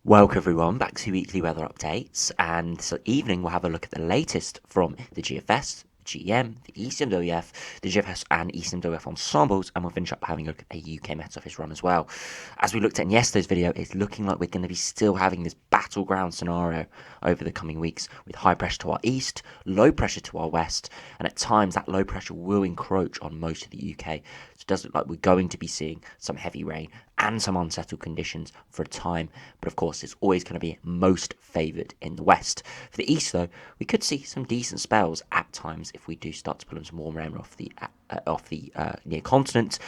Welcome everyone back to weekly weather updates, and this evening we'll have a look at the latest from the GFS, GEM, the ECMWF, the GFS and ECMWF Ensembles, and we'll finish up having a look at a UK Met Office run as well. As we looked at in yesterday's video, it's looking like we're going to be still having this battleground scenario over the coming weeks, with high pressure to our east, low pressure to our west, and at times that low pressure will encroach on most of the UK. So it does look like we're going to be seeing some heavy rain and some unsettled conditions for a time, but of course it's always going to be most favoured in the west. For the east though, we could see some decent spells at times if we do start to pull in some warm air off the near continent,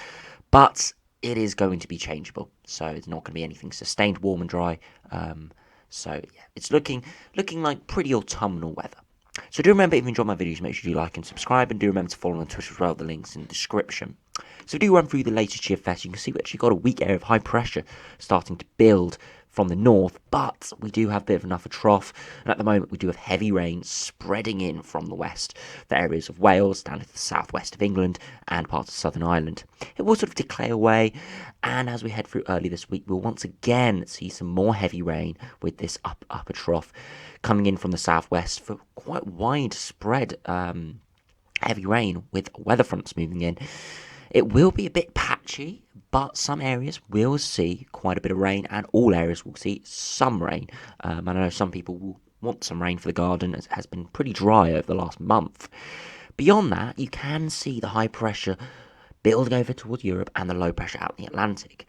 but it is going to be changeable, so it's not going to be anything sustained warm and dry. So yeah, it's looking like pretty autumnal weather. So do remember, if you enjoy my videos, make sure you like and subscribe, and do remember to follow on Twitter as well, the links in the description. So do run through the latest GFS. You can see we actually got a weak area of high pressure starting to build from the north, but we do have a bit of enough of trough, and at the moment we do have heavy rain spreading in from the west for areas of Wales, down to the southwest of England, and parts of Southern Ireland. It will sort of declare away, and as we head through early this week, we'll once again see some more heavy rain with this upper trough coming in from the southwest for quite widespread heavy rain with weather fronts moving in. It will be a bit patchy, but some areas will see quite a bit of rain, and all areas will see some rain. I know some people will want some rain for the garden, as it has been pretty dry over the last month. Beyond that, you can see the high pressure building over towards Europe and the low pressure out in the Atlantic.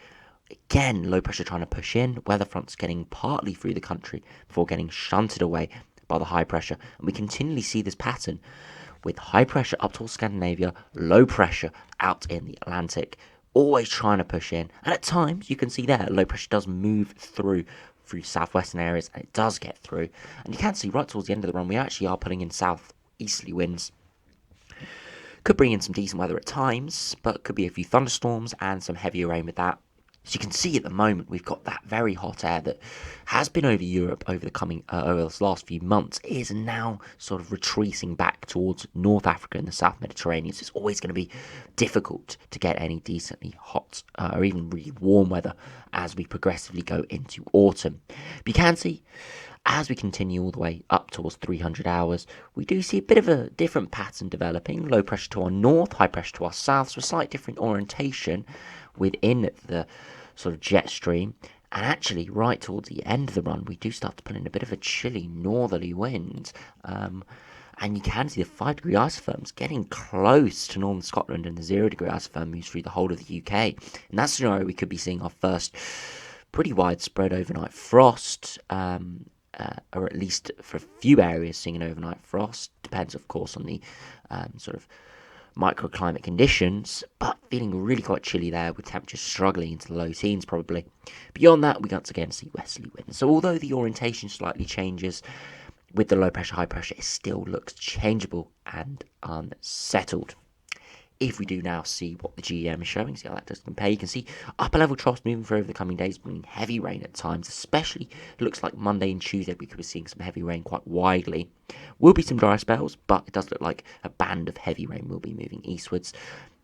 Again, low pressure trying to push in, weather fronts getting partly through the country before getting shunted away by the high pressure. And we continually see this pattern with high pressure up towards Scandinavia, low pressure out in the Atlantic, always trying to push in. And at times, you can see there, low pressure does move through southwestern areas, and it does get through. And you can see right towards the end of the run, we actually are pulling in southeasterly winds. Could bring in some decent weather at times, but could be a few thunderstorms and some heavier rain with that. So you can see at the moment we've got that very hot air that has been over Europe over the last few months, is now sort of retreating back towards North Africa and the South Mediterranean. So it's always going to be difficult to get any decently hot or even really warm weather as we progressively go into autumn. But you can see, as we continue all the way up towards 300 hours, we do see a bit of a different pattern developing. Low pressure to our north, high pressure to our south, so a slight different orientation within the sort of jet stream. And actually, right towards the end of the run, we do start to pull in a bit of a chilly northerly wind. And you can see the 5-degree isotherms getting close to northern Scotland, and the 0-degree isotherm moves through the whole of the UK. In that scenario, we could be seeing our first pretty widespread overnight frost, or at least for a few areas seeing an overnight frost. Depends, of course, on the sort of microclimate conditions, but feeling really quite chilly there, with temperatures struggling into the low teens probably. Beyond that, we once again see westerly winds. So although the orientation slightly changes with the low pressure, high pressure, it still looks changeable and unsettled. If we do now see what the GEM is showing, see how that does compare, you can see upper level troughs moving through over the coming days, bringing heavy rain at times, especially it looks like Monday and Tuesday we could be seeing some heavy rain quite widely. Will be some dry spells, but it does look like a band of heavy rain will be moving eastwards.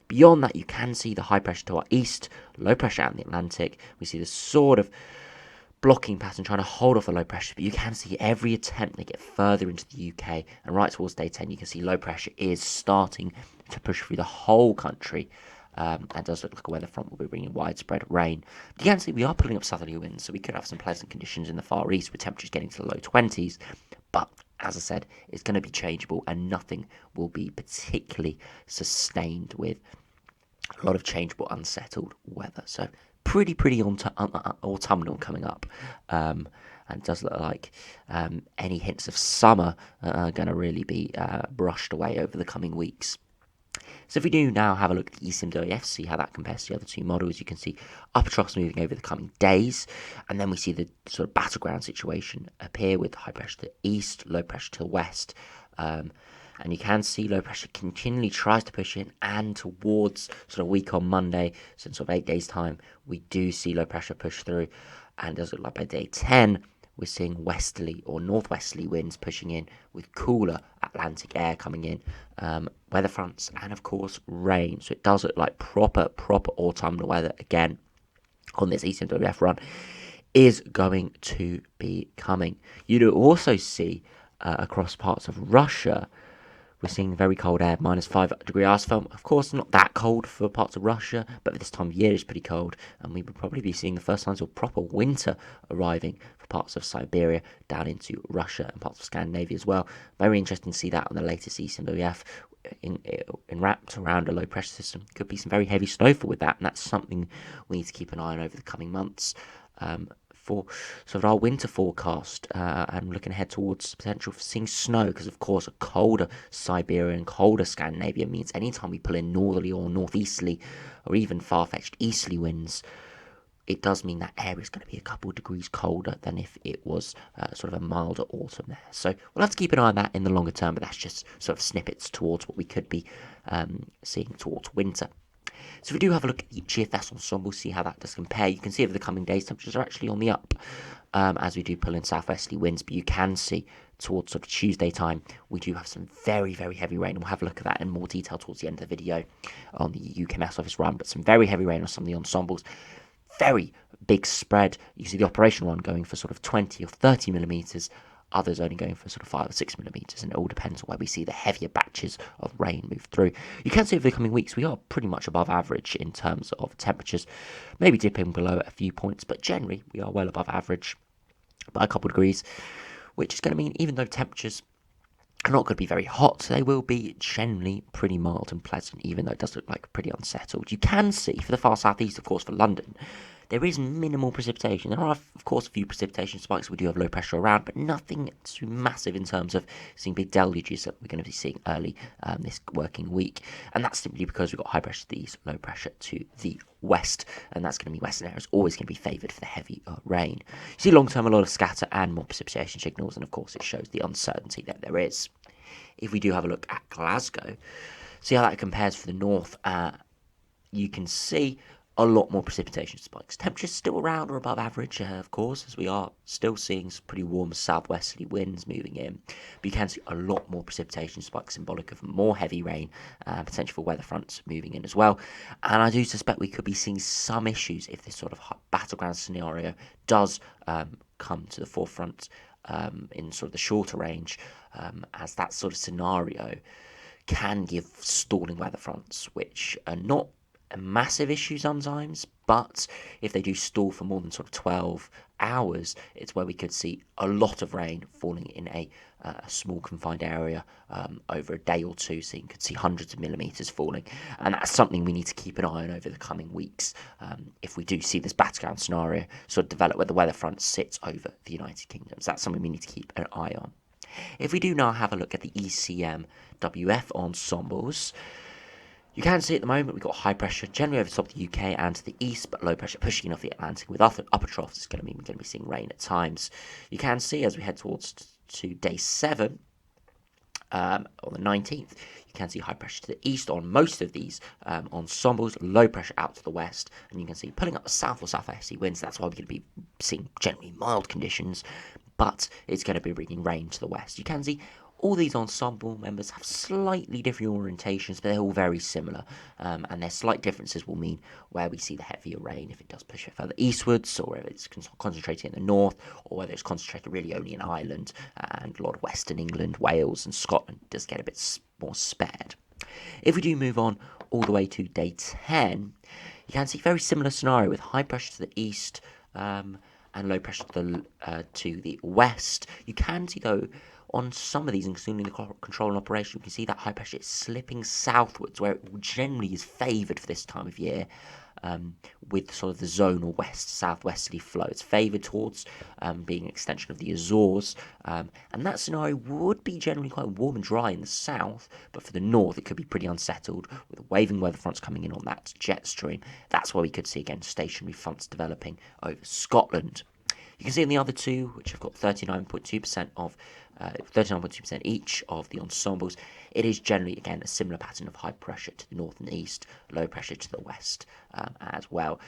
Beyond that, you can see the high pressure to our east, low pressure out in the Atlantic. We see this sort of blocking pattern trying to hold off the low pressure, but you can see every attempt they get further into the UK, and right towards day 10 you can see low pressure is starting to push through the whole country, and does look like a weather front will be bringing widespread rain. You can see we are pulling up southerly winds, so we could have some pleasant conditions in the far east with temperatures getting to the low 20s, but as I said, it's going to be changeable, and nothing will be particularly sustained with a lot of changeable, unsettled weather. So pretty autumnal coming up, and it does look like any hints of summer are going to really be brushed away over the coming weeks. So if we do now have a look at the ECMWF, see how that compares to the other two models, you can see upper troughs moving over the coming days, and then we see the sort of battleground situation appear with high pressure to the east, low pressure to the west, and you can see low pressure continually tries to push in, and towards sort of week on Monday, so in sort of 8 days time, we do see low pressure push through, and does look like by day 10 we're seeing westerly or northwesterly winds pushing in with cooler Atlantic air coming in, weather fronts, and of course rain. So it does look like proper autumnal weather again on this ECMWF run. is going to be coming. You do also see across parts of Russia, we're seeing very cold air, -5 degree asphalt. Of course, not that cold for parts of Russia, but this time of year is pretty cold, and we would probably be seeing the first signs of proper winter arriving for parts of Siberia down into Russia and parts of Scandinavia as well. Very interesting to see that on the latest ECMWF. Wrapped around a low pressure system, could be some very heavy snowfall with that, and that's something we need to keep an eye on over the coming months. For sort of our winter forecast, and looking ahead towards the potential for seeing snow, because of course a colder Siberia and colder Scandinavia means anytime we pull in northerly or northeasterly or even far-fetched easterly winds, it does mean that area is going to be a couple of degrees colder than if it was sort of a milder autumn there. So we'll have to keep an eye on that in the longer term, but that's just sort of snippets towards what we could be seeing towards winter. So if we do have a look at the GFS Ensemble, see how that does compare, you can see over the coming days temperatures are actually on the up as we do pull in southwesterly winds, but you can see towards sort of Tuesday time we do have some very, very heavy rain, and we'll have a look at that in more detail towards the end of the video on the UKMO office run, but some very heavy rain on some of the ensembles. Very big spread. You see the operational run going for sort of 20 or 30 millimeters, others only going for sort of 5 or 6 millimeters, and it all depends on where we see the heavier batches of rain move through. You can see over the coming weeks we are pretty much above average in terms of temperatures, maybe dipping below at a few points, but generally we are well above average by a couple of degrees, which is going to mean even though temperatures are not going to be very hot, they will be generally pretty mild and pleasant, even though it does look like pretty unsettled. You can see for the far southeast, of course, for London, there is minimal precipitation. There are, of course, a few precipitation spikes. We do have low pressure around, but nothing too massive in terms of seeing big deluges that we're going to be seeing early this working week. And that's simply because we've got high pressure to the east, low pressure to the west, and that's going to be western areas always going to be favoured for the heavy rain. You see long term a lot of scatter and more precipitation signals, and of course it shows the uncertainty that there is. If we do have a look at Glasgow, see how that compares for the north, you can see a lot more precipitation spikes. Temperatures still around or above average, of course, as we are still seeing some pretty warm southwesterly winds moving in. But you can see a lot more precipitation spikes, symbolic of more heavy rain, potential for weather fronts moving in as well. And I do suspect we could be seeing some issues if this sort of battleground scenario does come to the forefront in sort of the shorter range, as that sort of scenario can give stalling weather fronts, which are not massive issue sometimes, but if they do stall for more than sort of 12 hours, it's where we could see a lot of rain falling in a small confined area over a day or two, so you could see hundreds of millimeters falling, and that's something we need to keep an eye on over the coming weeks if we do see this battleground scenario sort of develop where the weather front sits over the United Kingdom. So that's something we need to keep an eye on. If we do now have a look at the ECMWF Ensembles, you can see at the moment we've got high pressure generally over the top of the UK and to the east, but low pressure pushing off the Atlantic with upper troughs. It's going to mean we're going to be seeing rain at times. You can see as we head towards to day 7 on the 19th, you can see high pressure to the east on most of these ensembles, low pressure out to the west, and you can see pulling up the south or southwesterly winds. That's why we're going to be seeing generally mild conditions, but it's going to be bringing rain to the west. You can see all these ensemble members have slightly different orientations, but they're all very similar, and their slight differences will mean where we see the heavier rain, if it does push it further eastwards, or whether it's concentrated in the north, or whether it's concentrated really only in Ireland, and a lot of Western England, Wales and Scotland does get a bit more spared. If we do move on all the way to day 10, you can see a very similar scenario with high pressure to the east and low pressure to the west. You can see, though, on some of these, including the control and operation, you can see that high pressure is slipping southwards, where it generally is favoured for this time of year, with sort of the zonal southwesterly flow. It's favoured towards being an extension of the Azores, and that scenario would be generally quite warm and dry in the south, but for the north it could be pretty unsettled, with waving weather fronts coming in on that jet stream. That's where we could see, again, stationary fronts developing over Scotland. You can see in the other two, which have got 39.2% each of the ensembles, it is generally, again, a similar pattern of high pressure to the north and east, low pressure to the west as well.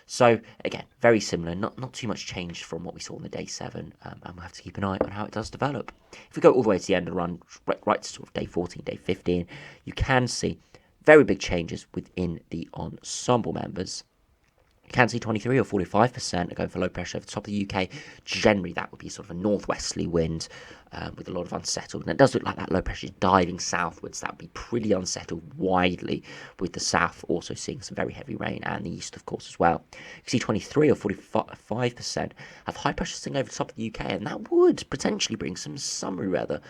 So, again, very similar, not too much change from what we saw on the day 7, and we'll have to keep an eye on how it does develop. If we go all the way to the end of the run, right to sort of day 14, day 15, you can see very big changes within the ensemble members. You You can see 23 or 45% are going for low pressure over the top of the UK. Generally, that would be sort of a northwesterly wind with a lot of unsettled. And it does look like that low pressure is diving southwards. That would be pretty unsettled widely, with the south also seeing some very heavy rain, and the east, of course, as well. You can see 23 or 45% have high pressure sitting over the top of the UK, and that would potentially bring some summery weather.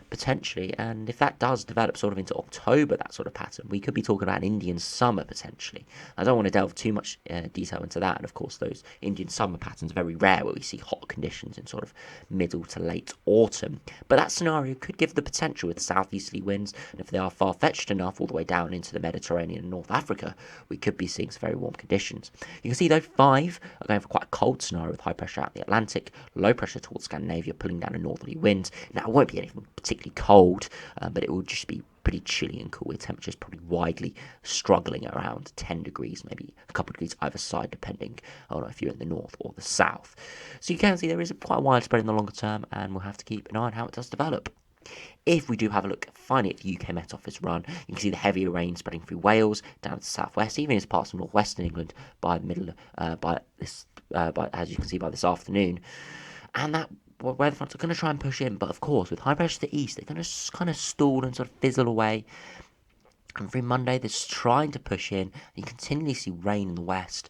Potentially, and if that does develop sort of into October, that sort of pattern, we could be talking about an Indian summer potentially. I don't want to delve too much detail into that, and of course those Indian summer patterns are very rare, where we see hot conditions in sort of middle to late autumn, but that scenario could give the potential with southeasterly winds, and if they are far-fetched enough all the way down into the Mediterranean and North Africa, we could be seeing some very warm conditions. You can see though 5 are going for quite a cold scenario with high pressure out in the Atlantic, low pressure towards Scandinavia pulling down a northerly wind. Now it won't be anything particularly cold, but it will just be pretty chilly and cool, with temperatures probably widely struggling around 10 degrees, maybe a couple of degrees either side, depending on if you're in the north or the south. So you can see there is quite widespread in the longer term, and we'll have to keep an eye on how it does develop. If we do have a look finally at the UK Met Office run, you can see the heavier rain spreading through Wales down to the southwest, even as parts of northwestern England by the middle, as you can see by this afternoon, and that weather fronts are going to try and push in, but of course with high pressure to the east, they're going to kind of stall and sort of fizzle away. And through Monday, they're trying to push in. You continually see rain in the west.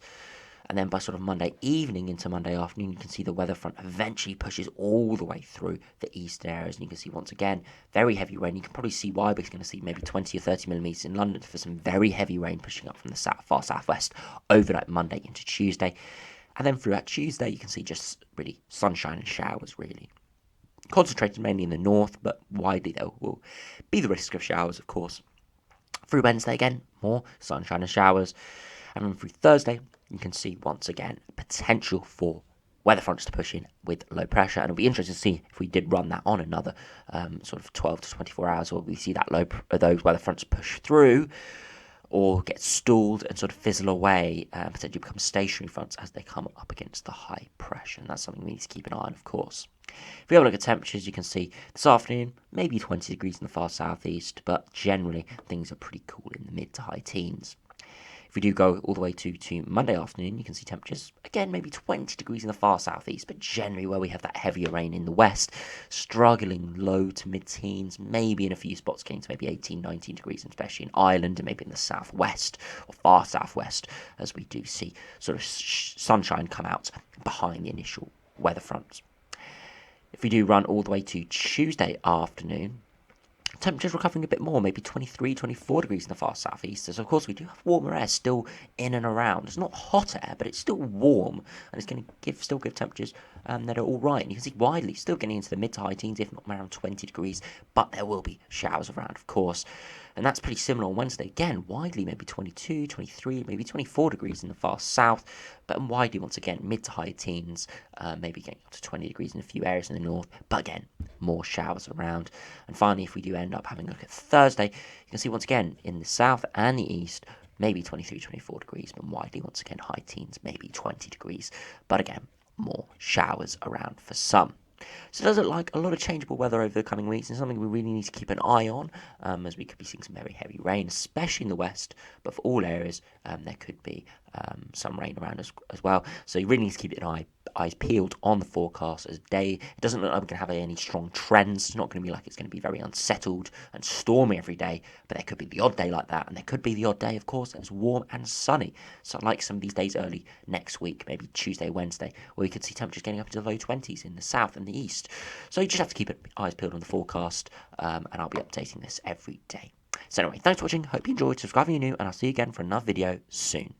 And then by sort of Monday evening into Monday afternoon, you can see the weather front eventually pushes all the way through the eastern areas. And you can see once again, very heavy rain. You can probably see why we're going to see maybe 20 or 30 millimetres in London for some very heavy rain pushing up from the far southwest overnight Monday into Tuesday. And then throughout Tuesday, you can see just really sunshine and showers, really. Concentrated mainly in the north, but widely there will be the risk of showers, of course. Through Wednesday, again, more sunshine and showers. And then through Thursday, you can see once again potential for weather fronts to push in with low pressure. And it'll be interesting to see if we did run that on another sort of 12 to 24 hours, or we see that those weather fronts push through, or get stalled and sort of fizzle away, potentially become stationary fronts as they come up against the high pressure. And that's something we need to keep an eye on, of course. If we have a look at temperatures, you can see this afternoon, maybe 20 degrees in the far southeast, but generally things are pretty cool in the mid to high teens. If we do go all the way to Monday afternoon, you can see temperatures, again, maybe 20 degrees in the far southeast, but generally where we have that heavier rain in the west, struggling low to mid-teens, maybe in a few spots getting to maybe 18, 19 degrees, especially in Ireland and maybe in the southwest or far southwest, as we do see sort of sunshine come out behind the initial weather fronts. If we do run all the way to Tuesday afternoon, temperatures recovering a bit more, maybe 23, 24 degrees in the far southeast. So, of course, we do have warmer air still in and around. It's not hot air, but it's still warm, and it's going to still give temperatures that are all right. And you can see widely still getting into the mid to high teens, if not around 20 degrees, but there will be showers around, of course. And that's pretty similar on Wednesday. Again, widely maybe 22, 23, maybe 24 degrees in the far south, but widely, once again, mid to high teens, maybe getting up to 20 degrees in a few areas in the north, but again, more showers around. And finally, if we do end up having a look at Thursday, you can see once again in the south and the east, maybe 23, 24 degrees, but widely, once again, high teens, maybe 20 degrees, but again, more showers around for some. So it does look like a lot of changeable weather over the coming weeks, and something we really need to keep an eye on, as we could be seeing some very heavy rain, especially in the west, but for all areas, there could be some rain around as well. So you really need to keep eyes peeled on the forecast as day. It doesn't look like we're going to have any strong trends. It's not going to be like it's going to be very unsettled and stormy every day, but there could be the odd day like that, and there could be the odd day, of course, that's warm and sunny. So like some of these days early next week, maybe Tuesday, Wednesday, where we could see temperatures getting up into the low 20s in the south and the east. So you just have to keep eyes peeled on the forecast, and I'll be updating this every day. So anyway, thanks for watching. Hope you enjoyed. Subscribe if you're new, and I'll see you again for another video soon.